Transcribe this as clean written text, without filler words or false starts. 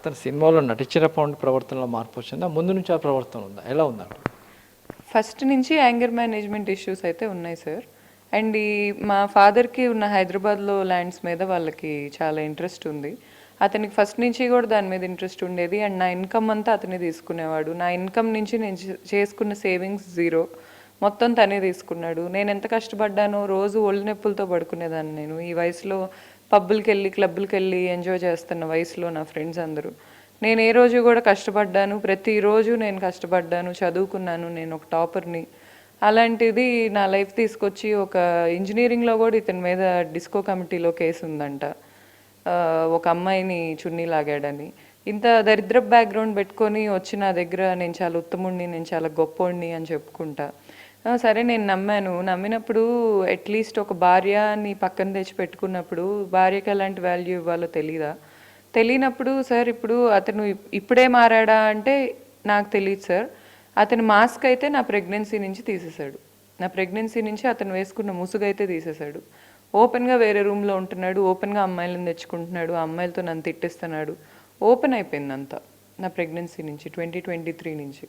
అతను సినిమాలో నటించినప్పుడు ప్రవర్తనలో మార్పు వచ్చిందా? ముందు నుంచి ఆ ప్రవర్తన ఉందా? ఎలా ఉందండి? ఫస్ట్ నుంచి యాంగర్ మేనేజ్మెంట్ ఇష్యూస్ అయితే ఉన్నాయి సార్. అండ్ మా ఫాదర్కి ఉన్న హైదరాబాద్లో ల్యాండ్స్ మీద వాళ్ళకి చాలా ఇంట్రెస్ట్ ఉంది. అతనికి ఫస్ట్ నుంచి కూడా దాని మీద ఇంట్రెస్ట్ ఉండేది. అండ్ నా ఇన్కమ్ అంతా అతనే తీసుకునేవాడు. నా ఇన్కమ్ నుంచి నేను చేసుకున్న సేవింగ్స్ జీరో, మొత్తం తనే తీసుకున్నాడు. నేను ఎంత కష్టపడ్డానో, రోజు ఒళ్ళు నొప్పులతో పడుకునేదాన్ని. నేను ఈ వయసులో పబ్బులకి వెళ్ళి క్లబ్బులకి వెళ్ళి ఎంజాయ్ చేస్తున్న వయసులో నా ఫ్రెండ్స్ అందరూ, నేను ఏ రోజు కూడా కష్టపడ్డాను. ప్రతిరోజు నేను కష్టపడ్డాను, చదువుకున్నాను, నేను ఒక టాపర్ని. అలాంటిది నా లైఫ్ తీసుకొచ్చి ఒక ఇంజనీరింగ్లో కూడా ఇతని మీద డిస్కో కమిటీలో కేసు ఉందంట. ఒక అమ్మాయిని చున్నీ లాగాడని. ఇంత దరిద్ర బ్యాక్గ్రౌండ్ పెట్టుకొని వచ్చి నా దగ్గర నేను చాలా ఉత్తముడిని, నేను చాలా గొప్పోడిని అని చెప్పుకుంటా. సరే నేను నమ్మాను. నమ్మినప్పుడు అట్లీస్ట్ ఒక భార్యని పక్కన తెచ్చి పెట్టుకున్నప్పుడు భార్యకి ఎలాంటి వాల్యూ ఇవ్వాలో తెలీదా? తెలియనప్పుడు సార్ ఇప్పుడు అతను ఇప్పుడే మారాడా అంటే నాకు తెలియదు సార్. అతని మాస్క్ అయితే నా ప్రెగ్నెన్సీ నుంచి తీసేశాడు. నా ప్రెగ్నెన్సీ నుంచి అతను వేసుకున్న ముసుగు అయితే తీసేశాడు. ఓపెన్గా వేరే రూమ్లో ఉంటున్నాడు, ఓపెన్గా అమ్మాయిలను తెచ్చుకుంటున్నాడు, ఆ అమ్మాయిలతో నన్ను తిట్టిస్తున్నాడు. ఓపెన్ అయిపోయింది అంతా నా ప్రెగ్నెన్సీ నుంచి, 2023 నుంచి.